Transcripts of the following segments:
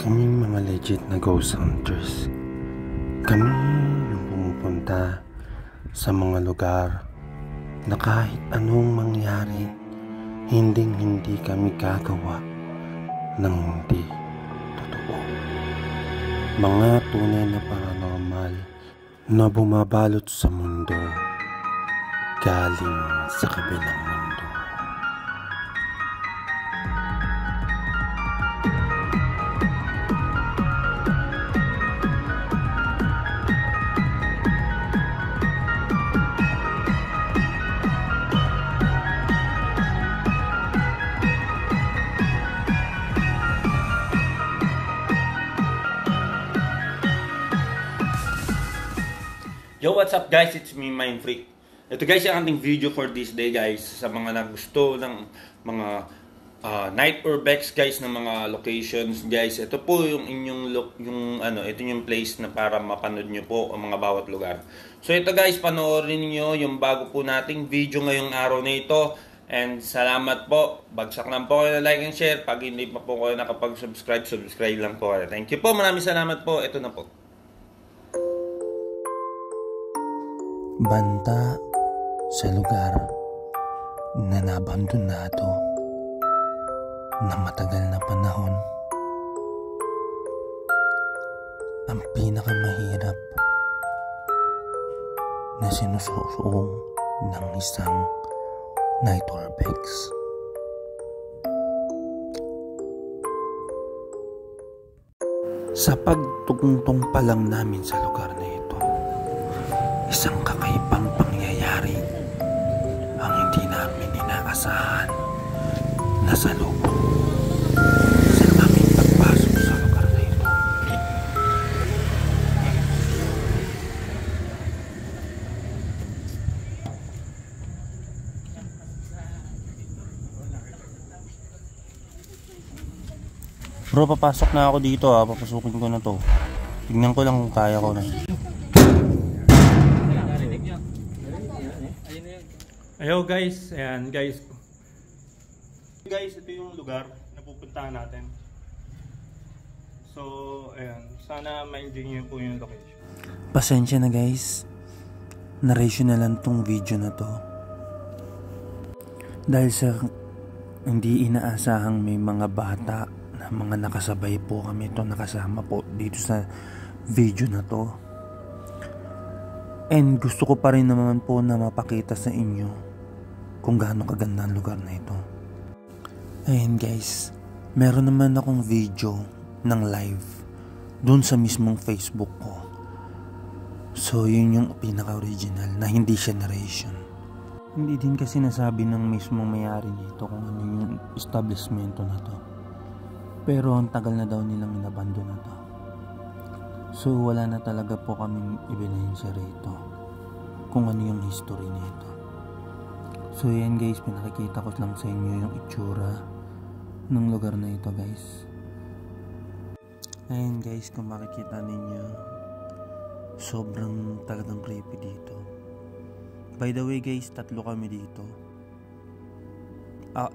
Kaming mga legit na ghost hunters. Kami yung pumupunta sa mga lugar na kahit anong mangyari, hindi kami gagawa ng hindi totoo. Mga tunay na paranormal na bumabalot sa mundo galing sa kabilang mundo. Yo, what's up guys? It's me, Mind Freak. Ito guys yung ating video for this day guys. Sa mga nagusto ng mga night urbex guys ng mga locations guys. Ito po yung inyong ito yung place na para mapanood nyo po ang mga bawat lugar. So ito guys, panoorin niyo yung bago po nating video ngayong araw na ito. And salamat po. Bagsak lang po kayo na like and share. Pag hindi pa po kayo nakapag-subscribe, subscribe lang po kayo. Thank you po. Maraming salamat po. Ito na po. Banta sa lugar na nabandonado na matagal na panahon. Ang pinakamahirap na sinusuong ng isang night urbex. Sa pagtungtong pa lang namin sa lugar na ito, isang kakaibang pangyayari ang hindi namin inaasahan na salubong sa aming pagpasok sa lugar na ito. Bro, papasok na ako dito ha. Papasukin ko na to. Tignan ko lang kung kaya ko na. Ayo guys, ayan guys. Guys, ito yung lugar na pupuntahan natin. So, ayan, sana ma-enjoy niyo po yung location. Pasensya na guys, narration na lang tong video na to. Dahil sa hindi inaasahang may mga bata na mga nakasabay po kami ito, nakasama po dito sa video na to. And gusto ko pa rin naman po na mapakita sa inyo kung gaano kaganda ang lugar na ito. Ayan guys, meron naman akong video ng live dun sa mismong Facebook ko. So yun yung pinaka-original na hindi siya narration. Hindi din kasi nasabi ng mismong may-ari nito kung ano yung establishmento na to. Pero ang tagal na daw nilang inabandon na to. So wala na talaga po kaming ebidensya rito kung ano yung history nito. So yan guys, pinakikita ko lang sa inyo yung itsura ng lugar na ito guys. Ayan guys, kung makikita ninyo, sobrang talagang creepy dito. By the way guys, tatlo kami dito.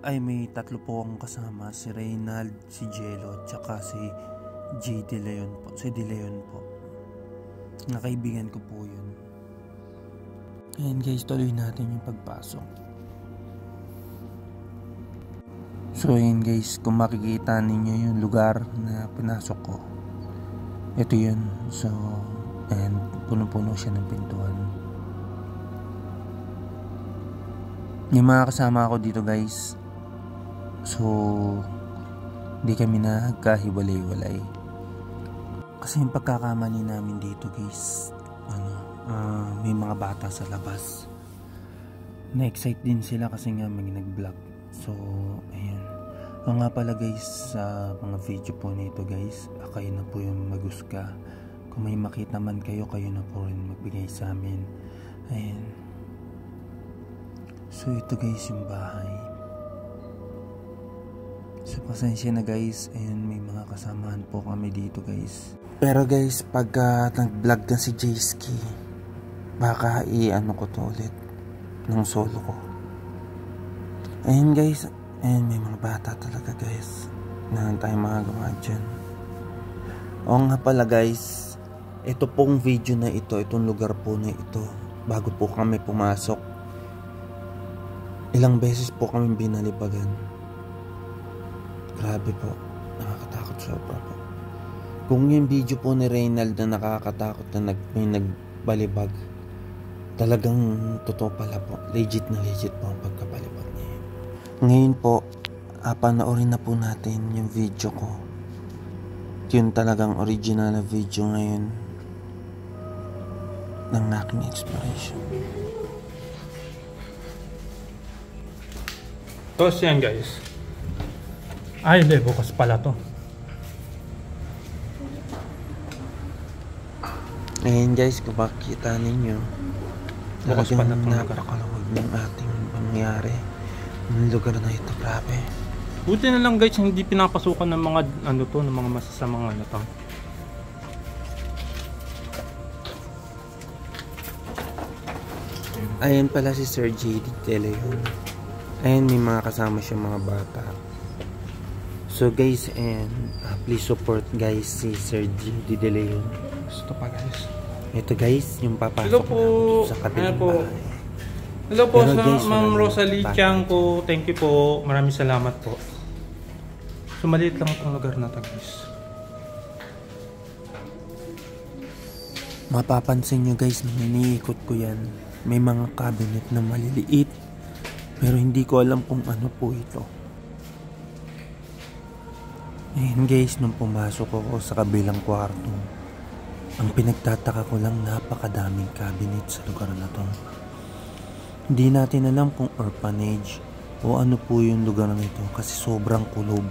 May tatlo po akong kasama, si Reynald, si Jello, tsaka si J. De Leon po. Si De Leon po. Nakaibigan ko po yun. Ayan guys, tuloy natin yung pagpasok. So ayan guys, kung makikita ninyo yung lugar na pinasok ko, ito yun. So, and puno-puno siya ng pintuan. Yung mga kasama ako dito guys, so di kami nagkahiwalay-walay. Kasi yung pagkakamali namin dito guys, may mga bata sa labas. Na-excite din sila kasi nga may nag-vlog. So, ayan. O nga pala guys, sa mga video po nito guys, kayo na po yung magusga. Kung may makita man kayo, kayo na po rin magbigay sa amin. Ayan. So, ito guys yung bahay. So, pasensya na guys. Ayan, may mga kasamahan po kami dito guys. Pero guys, pag nag-vlog na si Jayski, baka i-ano ko to ulit ng solo ko. Ayan guys, ayan, may mga bata talaga guys. Na tayong magagawa dyan. Oo nga pala guys, ito pong video na ito, itong lugar po na ito, bago po kami pumasok, ilang beses po kami binalibagan. Grabe po, nakakatakot sobra po. Kung yung video po ni Reynald na nakakatakot na may nagbalibag, talagang totoo pala po, legit na legit po ang pagkabalibag niya. Ngayon po, panoorin na po natin yung video ko. Yun talagang original na video ngayon ng aking exploration. Tapos yan guys. Ay hindi, bukas pala to. Ayan guys, kung makikita ninyo, Bukas pala talagang tong lugar. napakalawag ng ating pangyayari ng lugar na ito. Grabe. Buti na lang guys, hindi pinapasukan ng mga ng mga masasamang to. Ayan pala si Sir JD De Leon. Ayan, may mga kasama siya mga bata. So guys, and please support guys si Sir JD De Leon. Gusto pa guys. Ito guys, yung papasok Hello po. natin sa kabilang Ayan po. bahay. Hello po Pero sa guys, Ma'am wala Rosalie nang Chiang ko. Thank you po. Maraming salamat po. So maliit lang itong lugar na to guys. Mapapansin nyo guys, nung iniikot ko yan, may mga cabinet na maliliit, pero hindi ko alam kung ano po ito. Ayun guys, nung pumasok ako sa kabilang kwarto, ang pinagtataka ko lang, napakadaming cabinet sa lugar na to. Hindi natin alam kung orphanage o ano po yung lugar na ito kasi sobrang kulob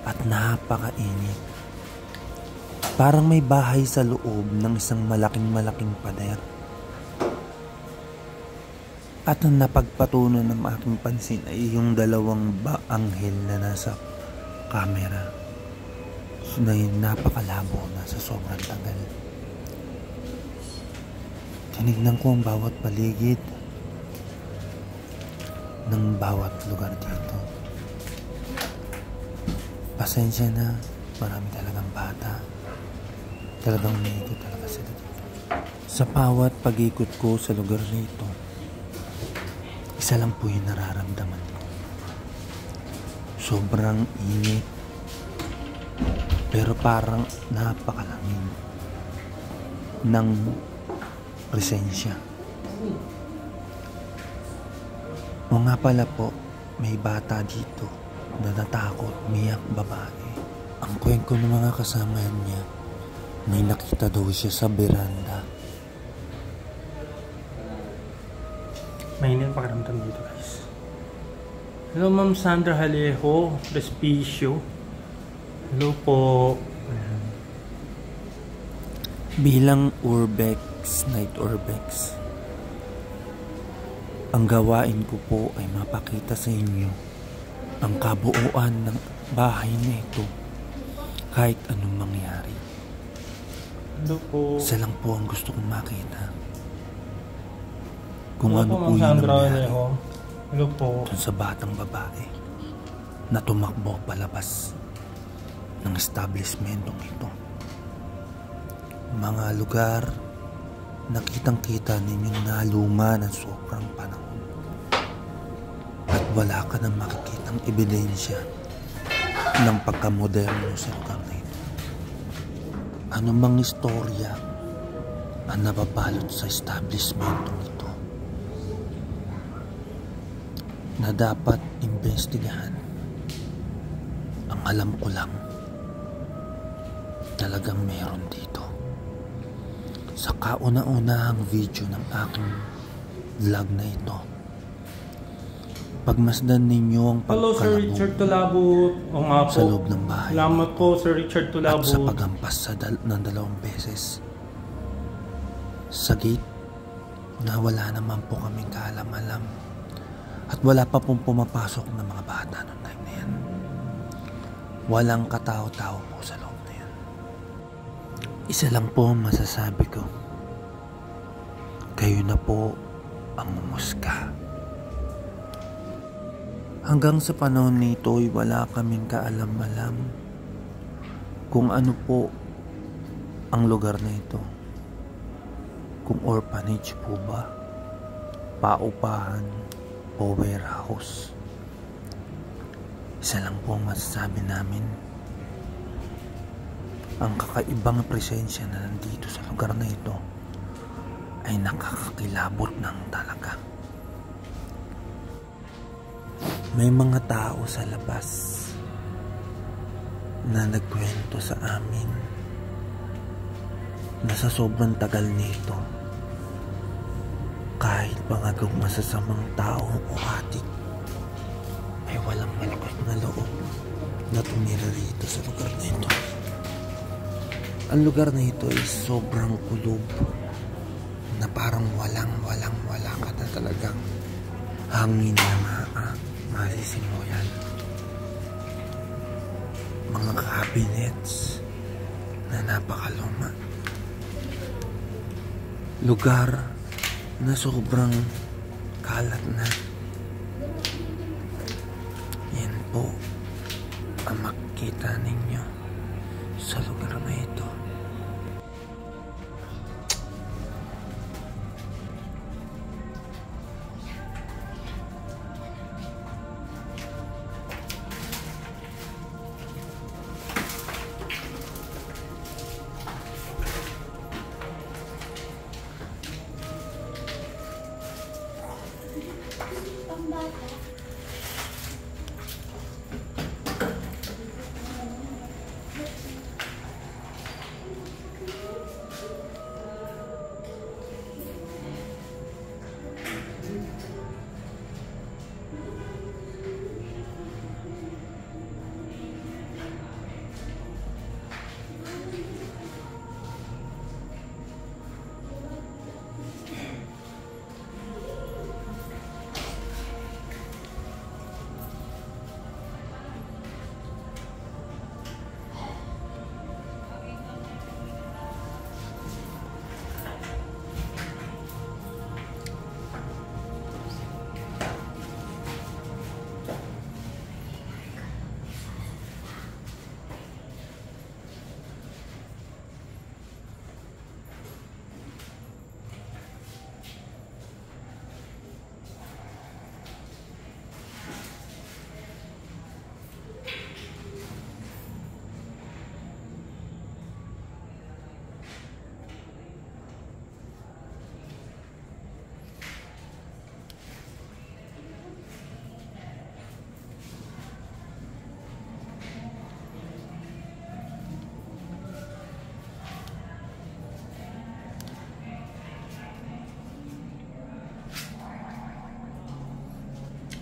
at napakainit. Parang may bahay sa loob ng isang malaking pader. At ang napagpatunan ng aking pansin ay yung dalawang anghel na nasa camera. So, na yun, napakalabo na sa sobrang tagal. Tinignan ko ang bawat paligid ng bawat lugar dito. Pasensya na, marami talagang bata. Talagang umiikot talaga sila dito. Sa bawat pag-ikot ko sa lugar na ito, isa lang po yung nararamdaman ko. Sobrang init, pero parang napakalamig ng presensya. O nga pala po, may bata dito na natakot, miyak babae. Ang kwento ng mga kasama niya, may nakita daw siya sa beranda. Mainit ang pakiramdam dito guys. Hello Ma'am Sandra Halejo, Respicio. Hello po. Ayan. Bilang Urbex, Night Urbex, ang gawain ko po ay mapakita sa inyo ang kabuuan ng bahay na ito kahit anong mangyari. Hello po. Isa lang po ang gusto kong makita. Kung Hello ano po Ma'am yung Sandra nangyari Halejo. Hello po. dun sa batang babae na tumakbo palabas ng establishmentong ito. Mga lugar na kitang-kita ninyong naluma ng sobrang panahon at wala ka nang makikitang ebidensya ng pagkamoderno sa lugar na ito. Ano mang istorya ang nababalot sa establishmentong ito na dapat imbestigahan. Ang alam ko lang, talagang meron dito. Sa kauna-unahang video ng aking vlog na ito, pagmasdan ninyo ang Hello Sir pagkalabog Richard Tulabut. O nga po. sa loob ng bahay Salamat po Sir Richard at Tulabut. sa pagampas ng 2 beses sa gate na wala naman po kaming kaalam-alam at wala pa pong pumapasok ng mga bata noong time na yan. Walang katao-tao po sa loob na yan. Isa lang po ang masasabi ko, kayo na po ang mumusga. Hanggang sa panahon nito ay wala kaming kaalam-alam kung ano po ang lugar na ito kung orphanage po ba, paupahan o warehouse. Isa lang po ang masasabi namin, ang kakaibang presensya na nandito sa lugar na ito ay nakakakilabot ng talaga. May mga tao sa labas na nagkwento sa amin na sa sobrang tagal nito, kahit mga masasamang tao o adik, ay walang malakas na loob na tumira rito sa lugar na ito. Ang lugar na ito ay sobrang kulob na parang wala ka na talagang hangin na masisimuyan. Mga cabinets na napakaluma. Lugar na sobrang kalat na. Yan po ang makikita ninyo sa lugar na ito.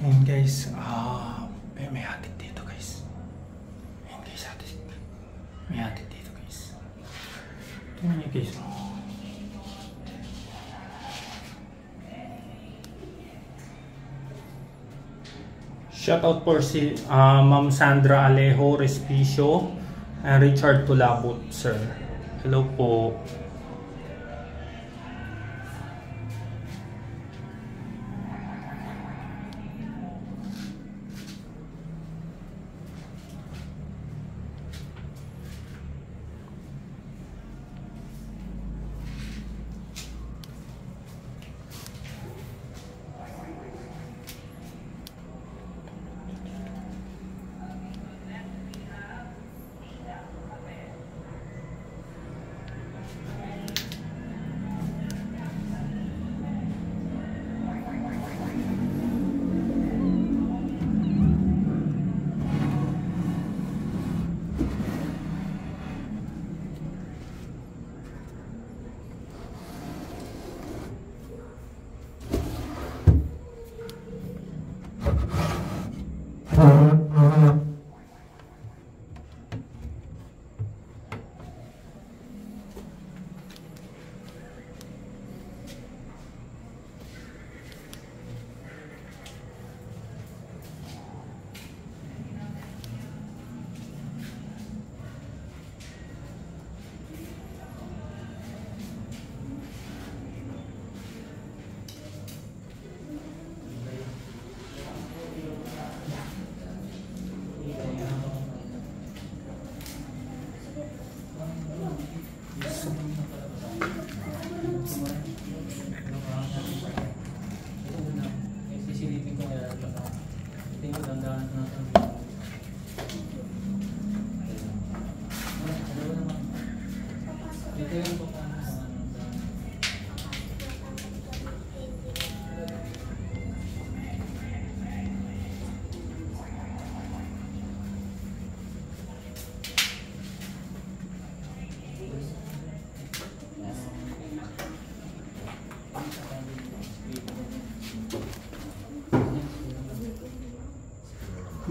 Ayan guys, may hatid dito guys. Ayan guys, hatid. May hatid dito guys. Tingnan nyo guys. Shoutout for si Ma'am Sandra Alejo Respicio and Richard Tulabut, sir. Hello po.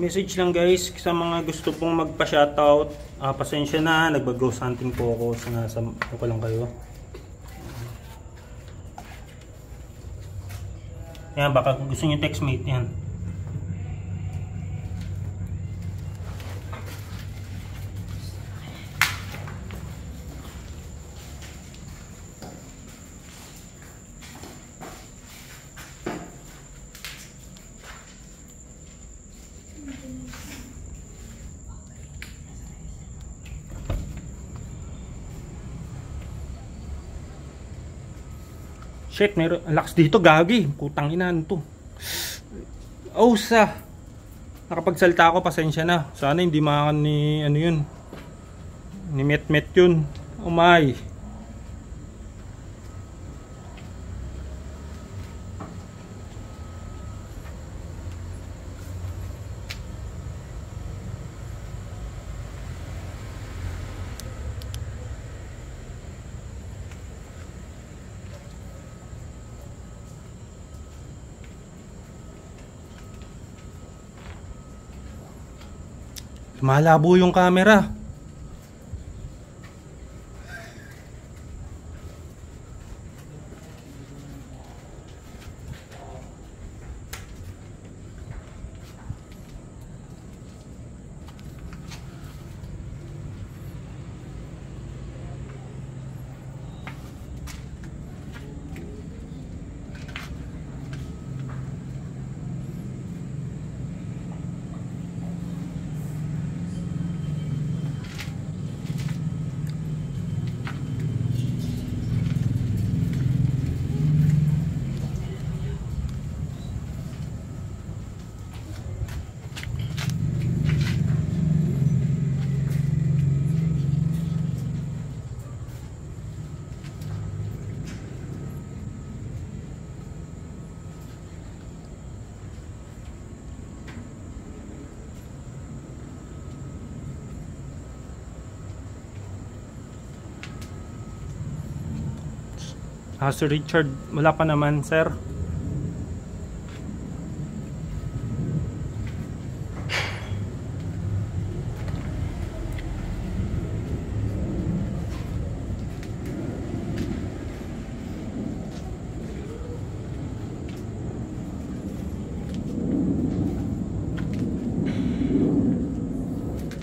Message lang guys sa mga gusto pong magpa-shoutout. Pasensya na, nagba-ghost hunting po ako. Sinasama ko lang kayo. Yan, baka kung gusto nyo textmate yan. Shit, meron lakas dito, gagi. Putang ina to. Oh, nakapagsalita ako, pasensya na. Sana hindi makan ni ano yun. Ni Met yun. Oh my. Malabo yung camera. Sir Richard, wala pa naman, sir.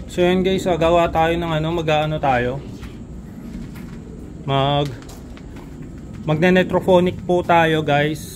So yun guys, gawa tayo ng mag-aano tayo. Magne-netrophonic po tayo guys.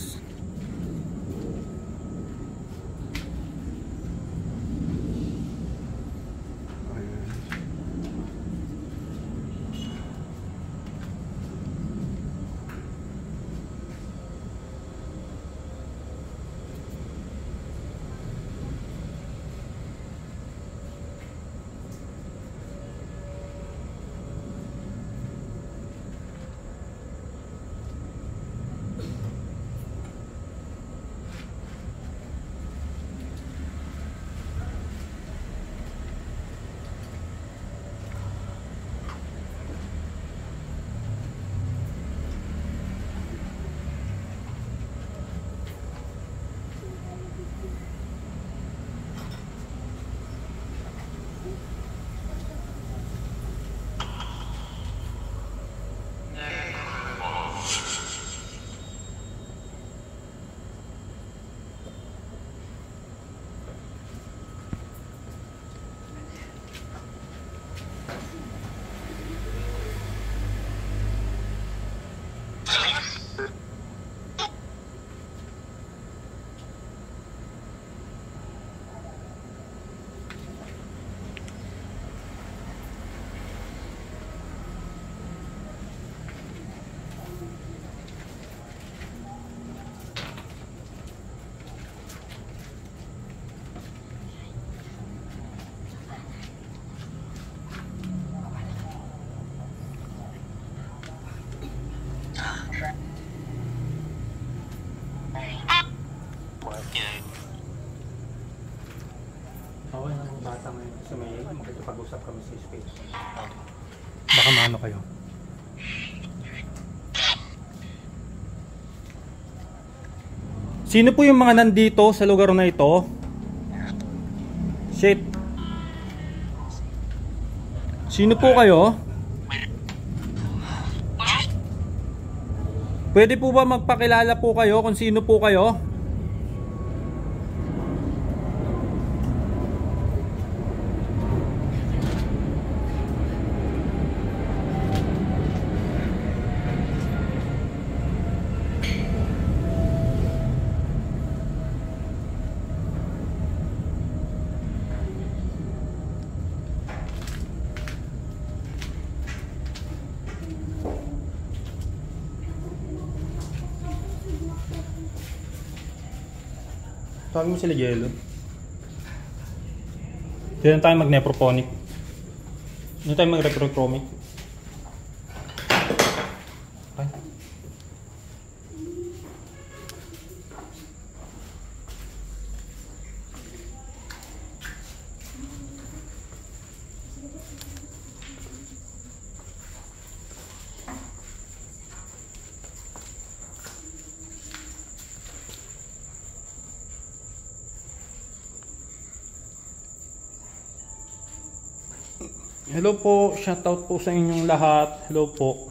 Usap kami sa space. Baka maano kayo. Sino po yung mga nandito sa lugar na ito? Shit. Sino po kayo? Pwede po ba magpakilala po kayo kung sino po kayo? Tawag mo sila Yelo. Dito na tayo mag-neproponic. Dito tayo mag-reprochromic. Okay. Hello po, shoutout po sa inyong lahat. Hello po.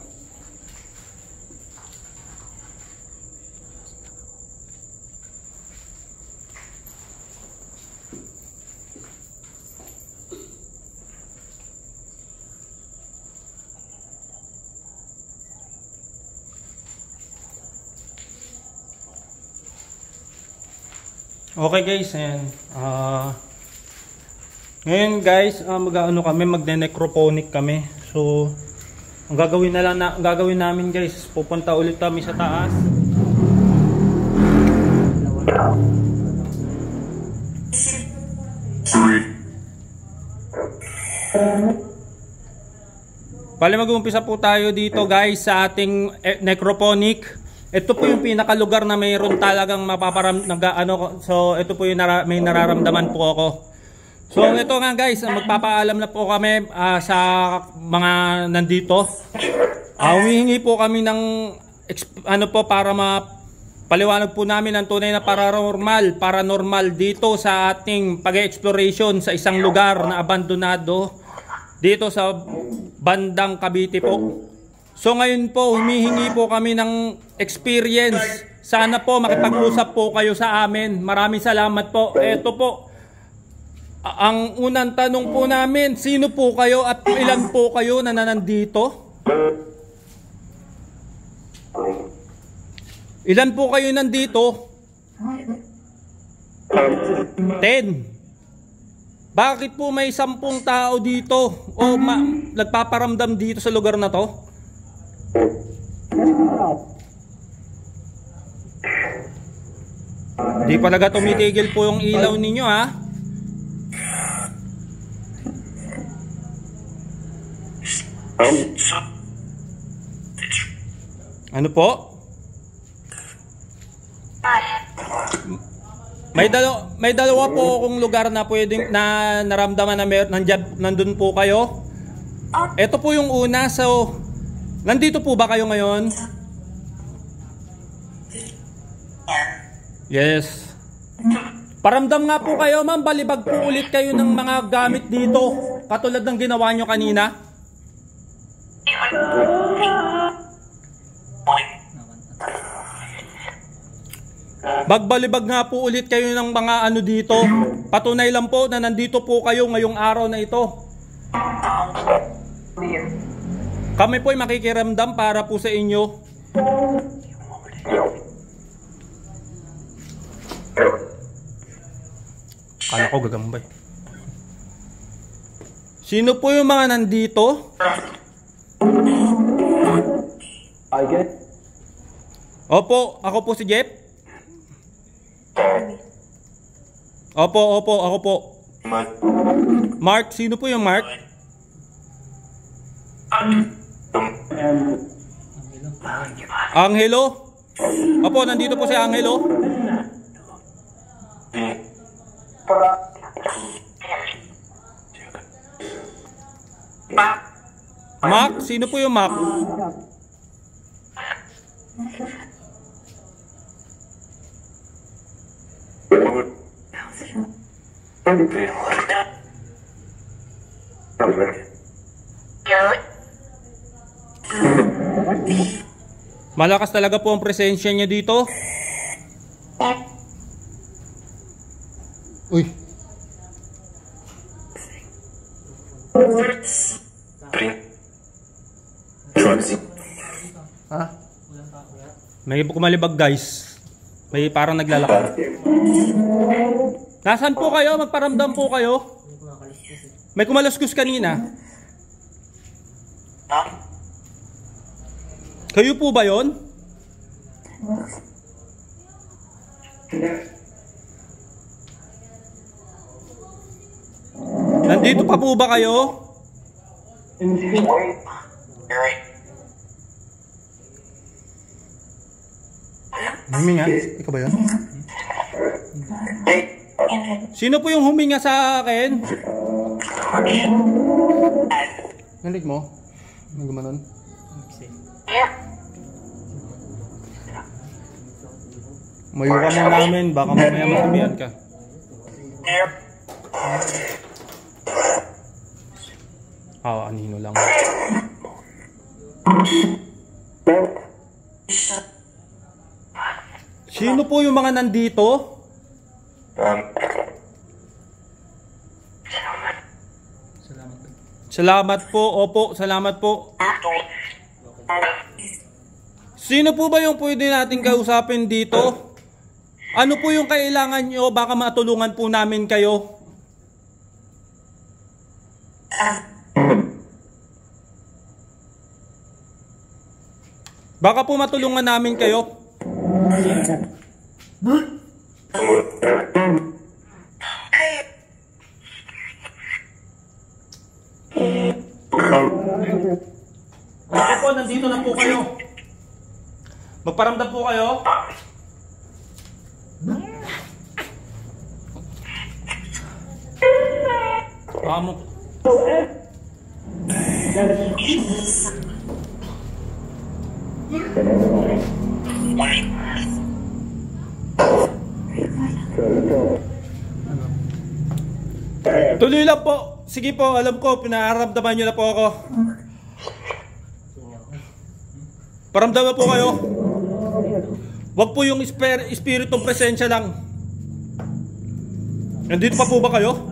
Okay guys, and ngayon guys, magne-necroponic kami. So, ang gagawin namin guys, pupunta ulit kami sa taas. Bale, mag-uumpisa po tayo dito guys sa ating necroponic. Ito po yung pinakalugar na mayroon talagang so ito po yung may nararamdaman po ako. So ito nga guys, magpapaalam na po kami sa mga nandito. Humihingi po kami ng para mapaliwanag po namin ang tunay na paranormal dito sa ating pag-exploration sa isang lugar na abandonado dito sa bandang Cavite po. So ngayon po, humihingi po kami ng experience. Sana po makipag-usap po kayo sa amin. Maraming salamat po. Ito po. Ang unang tanong po namin, sino po kayo at ilan po kayo na nandito? Ilan po kayo nandito? 10. Bakit po may 10 tao dito o nagpaparamdam dito sa lugar na to? Di talaga tumitigil po yung ilaw ninyo ha. Ano po? May dalawa po akong lugar na pwedeng naramdaman na nandun po kayo. Ito po yung una. So, nandito po ba kayo ngayon? Yes. Paramdam nga po kayo, ma'am. Balibag po ulit kayo ng mga gamit dito. Katulad ng ginawa nyo kanina. Bagbalibag nga po ulit kayo ng mga dito. Patunay lang po na nandito po kayo ngayong araw na ito. Kami po ay makikiramdam para po sa inyo. Kala ko gagambay. Sino po yung mga nandito? Opo, ako po si Jeff. Opo, ako po. Mark, sino po yung Mark? Angelo? Opo, nandito po si Angelo. Mac? Sino po yung Mac? Malakas talaga po ang presensya niya dito. Uy. Ha? May kumalibag guys. May parang naglalakad. Nasaan po kayo? Magparamdam po kayo. May kumaluskus kanina. Kayo po ba yon? Nandito pa po ba kayo? Huminga? Ikaw ba yan? Sino po yung huminga sa akin? Narinig mo? May gumanon? Mayo ka mo namin, baka mamaya masabihan ka. Anino lang. Sino po yung mga nandito? Salamat po. Opo, salamat po. Sino po ba yung pwede natin kausapin dito? Ano po yung kailangan nyo? Baka matulungan po namin kayo. Baka po matulungan namin kayo. Ako po, nandito na po kayo. Magparamdam po kayo. Vamos. Tuloy lang po. Sige po, alam ko, pinaramdaman nyo na po ako. Paramdaman po kayo. Wag po yung espiritong presensya lang. Nandito pa po ba kayo?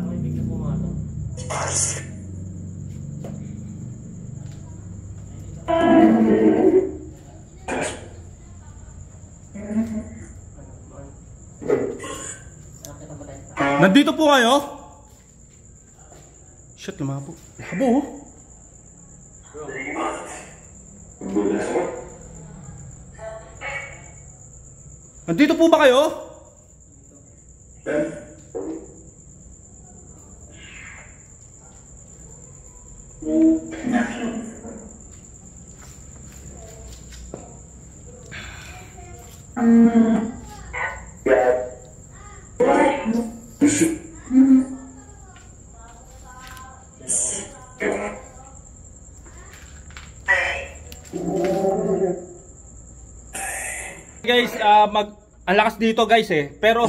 Nandito po kayo? Shit, lumabo. Labo. Nandito po ba kayo? Guys, ang lakas dito guys pero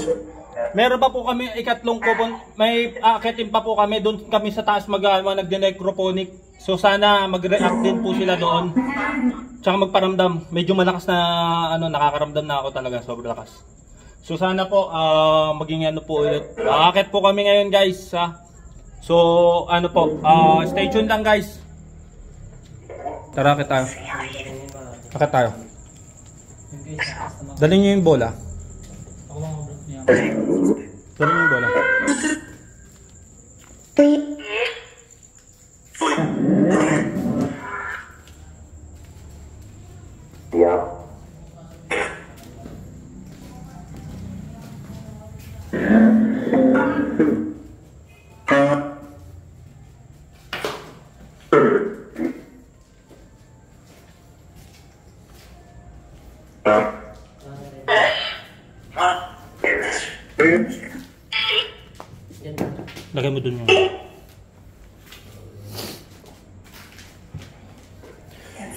meron pa po kami ikatlong coupon, may aakitin pa po kami doon kami sa taas nagde-necroponic. So sana mag-react din po sila doon. Tsaka magparamdam. Medyo malakas na nakakaramdam na ako talaga, sobrang lakas. So sana po maging po ulit. Aakit po kami ngayon guys, ha. So stay tuned lang guys. Tara, akit tayo. Akit tayo. Dali niyo yung bola. Dali niyo yung bola. Lagay mo dun yung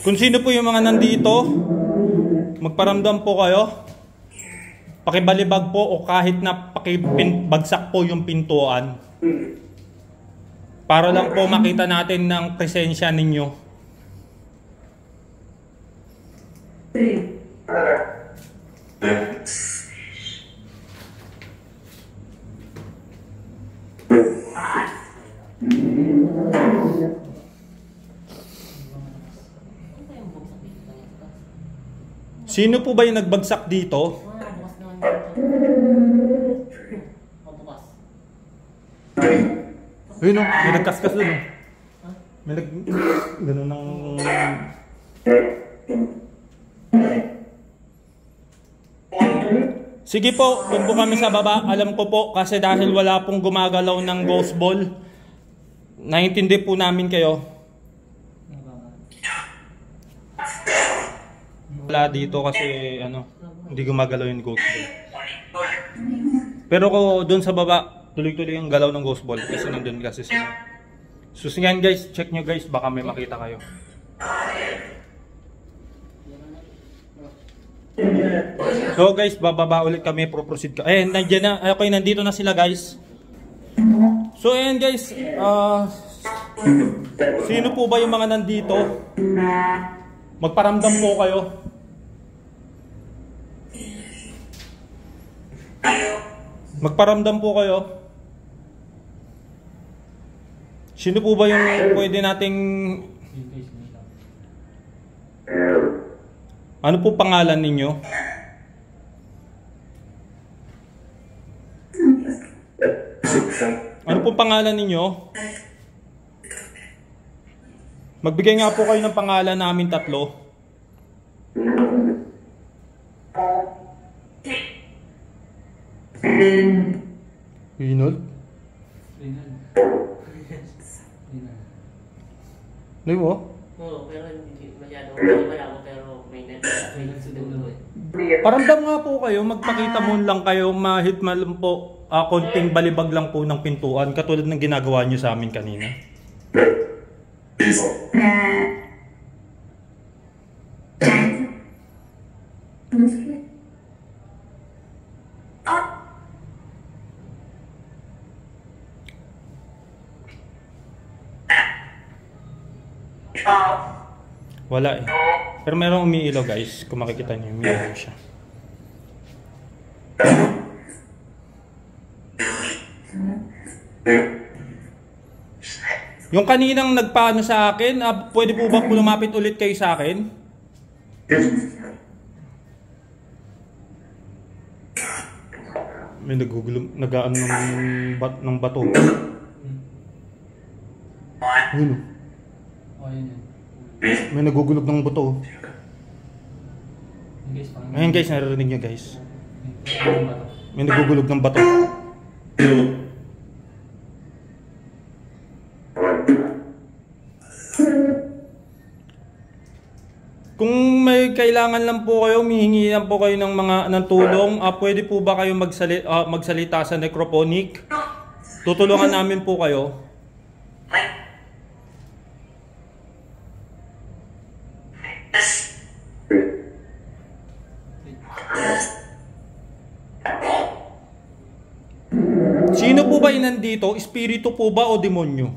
Kung sino po yung mga nandito, magparamdam po kayo. Pakibalibag po o kahit na pakibagsak po yung pintuan. Para lang po makita natin ng presensya ninyo. Sino po ba yung nagbagsak dito? Ayun o, may nagkaskas doon o. May gano'n ng... Sige po, doon po kami sa baba. Alam ko po kasi dahil wala pong gumagalaw ng ghost ball, naiintindi po namin kayo. Wala dito kasi hindi gumagalaw yung ghost ball. Pero ko doon sa baba, tuloy-tuloy yung galaw ng ghost ball kasi nandun kasi sila. So sige guys, check nyo guys, baka may makita kayo. So guys, bababa ulit kami, pro-proceed ka. Nandiyan na, okay, nandito na sila guys. So ayan guys, sino po ba yung mga nandito? Magparamdam po kayo. Magparamdam po kayo. Sino po ba yung pwede nating... Ano po pangalan ninyo? Ano po pangalan ninyo? Magbigay nga po kayo ng pangalan namin tatlo. Rinald? Ano mo? Oo, pero hindi masyado. Wala ko pero may nagsudulo eh. Paramdam nga po kayo, magpakita mo lang kayo, mahit malam po, konting balibag lang po ng pintuan, katulad ng ginagawa nyo sa amin kanina. Wala eh. Pero merong umiilaw guys. Kung makikita niyo, umiilaw siya. Yung kaninang nagpaano sa akin, pwede po ba lumapit ulit kayo sa akin? May nag-aano ng bato. Ano? May nagugulog ng buto. Ngayon guys, naririnig nyo guys. May nagugulog ng bato. Kung may kailangan lang po kayo, humihingi lang po kayo ng ng tulong, pwede po ba kayo magsalita sa necrophonic? Tutulungan namin po kayo. Sino po ba yung nandito? Espiritu po ba o demonyo?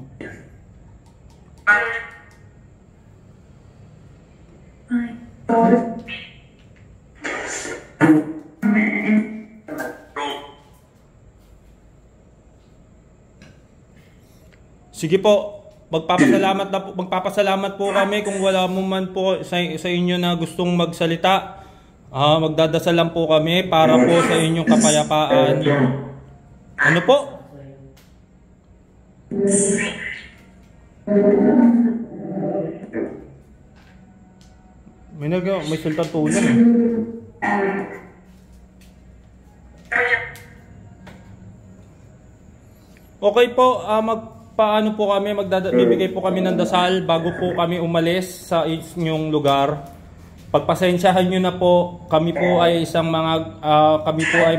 Sige po, magpapasalamat po kami kung wala mo man po sa inyo na gustong magsalita. Magdadasal lang po kami para po sa inyong kapayapaan. Ano po? May sultan tulan eh. Okay po, paano po kami, bibigay po kami ng dasal bago po kami umalis sa inyong lugar. Pagpasensyahan nyo na po, kami po ay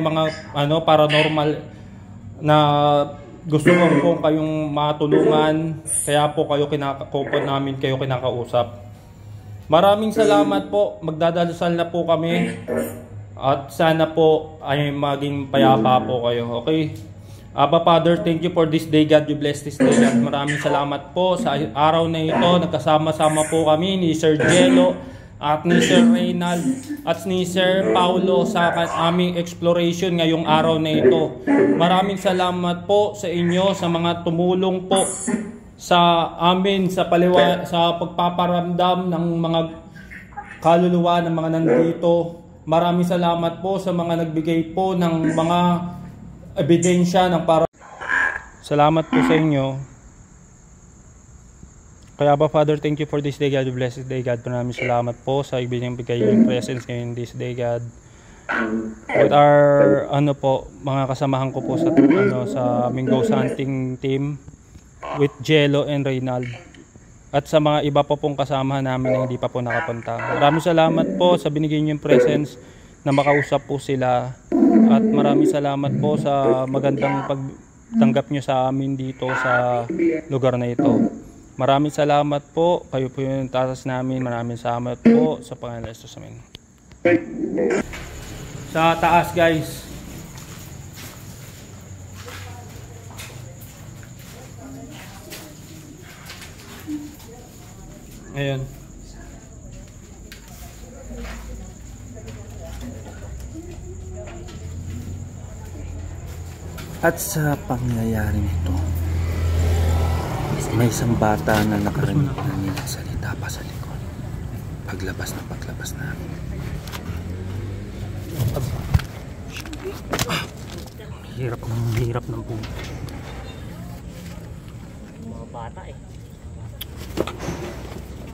mga paranormal na gusto po kayong matulungan, kaya po namin kayo kinakausap. Maraming salamat po. Magdadasal na po kami. At sana po ay maging payapa po kayo. Okay? Abba Father, thank you for this day. God, you bless this day. At maraming salamat po sa araw na ito. Nagkasama-sama po kami ni Sir Jello at ni Sir Reynald at ni Sir Paulo sa aming exploration ngayong araw na ito. Maraming salamat po sa inyo, sa mga tumulong po sa amin sa pagpaparamdam ng mga kaluluwa ng mga nandito. Maraming salamat po sa mga nagbigay po ng mga ebidensya ng para. Salamat po sa inyo. Kaya Abba Father, thank you for this day, God. Bless this day, God. Maraming salamat po sa ibinigay yung presence ngayon this day, God. With our mga kasamahan ko po sa sa aming ghost hunting team with Jello and Reynald. At sa mga iba pa pong kasama namin na hindi pa po nakapunta. Maraming salamat po sa binigay niyo yung presence na makausap po sila. At maraming salamat po sa magandang pagtanggap nyo sa amin dito sa lugar na ito. Maraming salamat po. Kayo po yung tatas namin. Maraming salamat po sa Panginoon Yesus. Amen. Sa taas, guys. Ayan. At sa pangyayaring ito, may isang bata na nakarinig na nilang salita pa sa likod. Paglabas namin. Hirap ng po. Mga bata eh.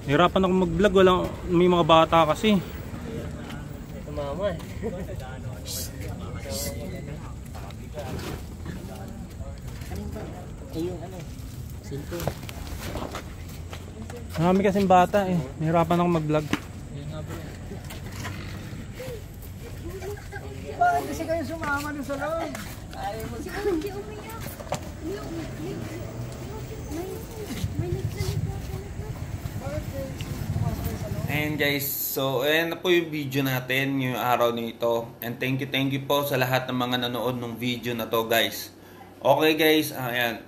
Hirapan ako mag-vlog, may mga bata kasi. Ito mama eh. Yung cellphone. Marami kasing bata eh. Hirapan ako mag-vlog. Bakit kasi kayo sumama dun sa loob? Ayaw mo. Siguro hindi umiyak. And guys, so ayan na po yung video natin yung araw nito. And thank you po sa lahat ng mga nanood ng video na to, guys. Okay guys, ayan.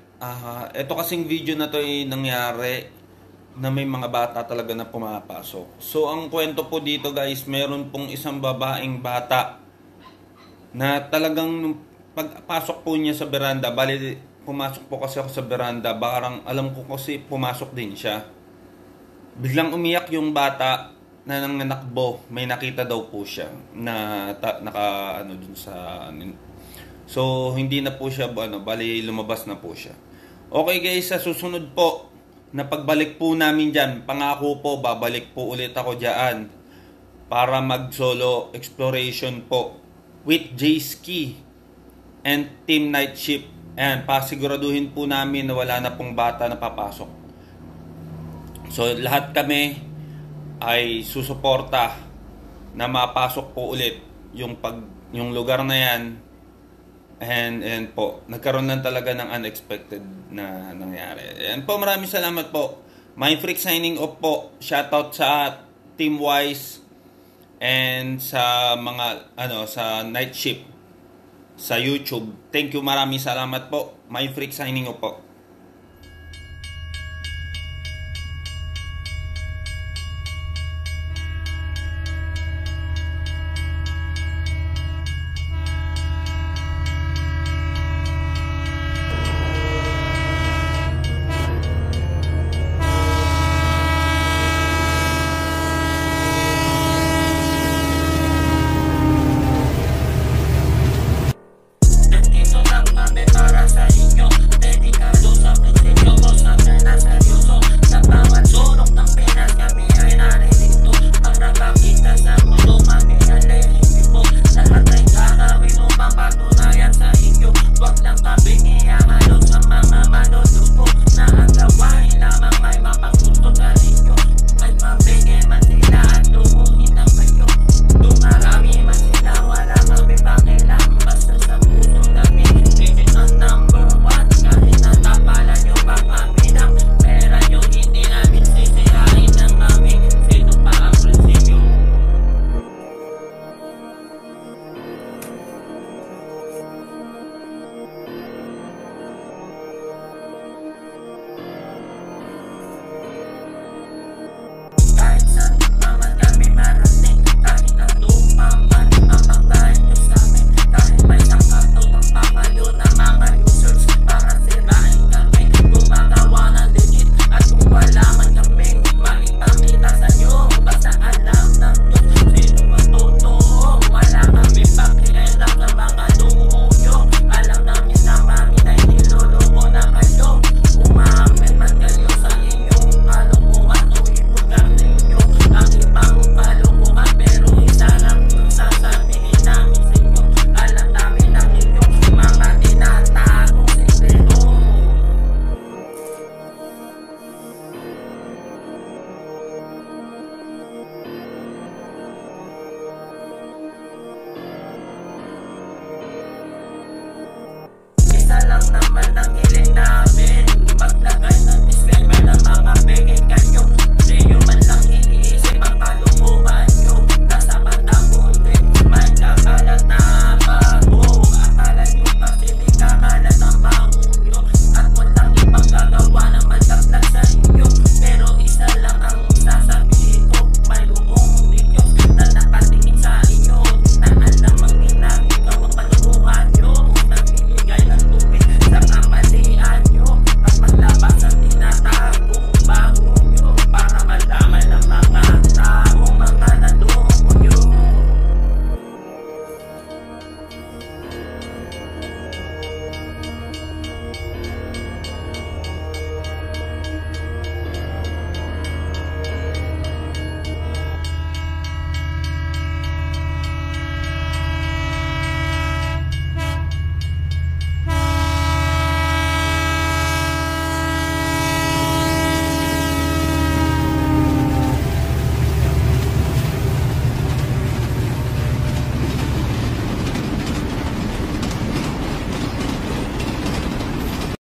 Ito kasing video na to ay nangyari na may mga bata talaga na pumapasok. So ang kwento po dito, guys, meron pong isang babaeng bata na talagang pagpasok po niya sa beranda, bali pumasok po kasi ako sa beranda, parang alam ko kasi pumasok din siya. Biglang umiyak yung bata na nanganakbo. May nakita daw po siya na dun sa so hindi na po siya bali lumabas na po siya. Okay guys, sa susunod po na pagbalik po namin diyan, pangako po babalik po ulit ako diyan para mag solo exploration po with J-Ski and Team Night Shift. And pasiguraduhin po namin na wala na pong bata na papasok. So lahat kami ay susuporta na mapasok po ulit yung lugar na yan. And po, nagkaroon lang talaga ng unexpected na nangyari. And po, maraming salamat po. Mindfreak signing off po. Shoutout sa Team Wise and sa mga sa Night Shift sa YouTube. Thank you, maraming salamat po. Mindfreak signing off po.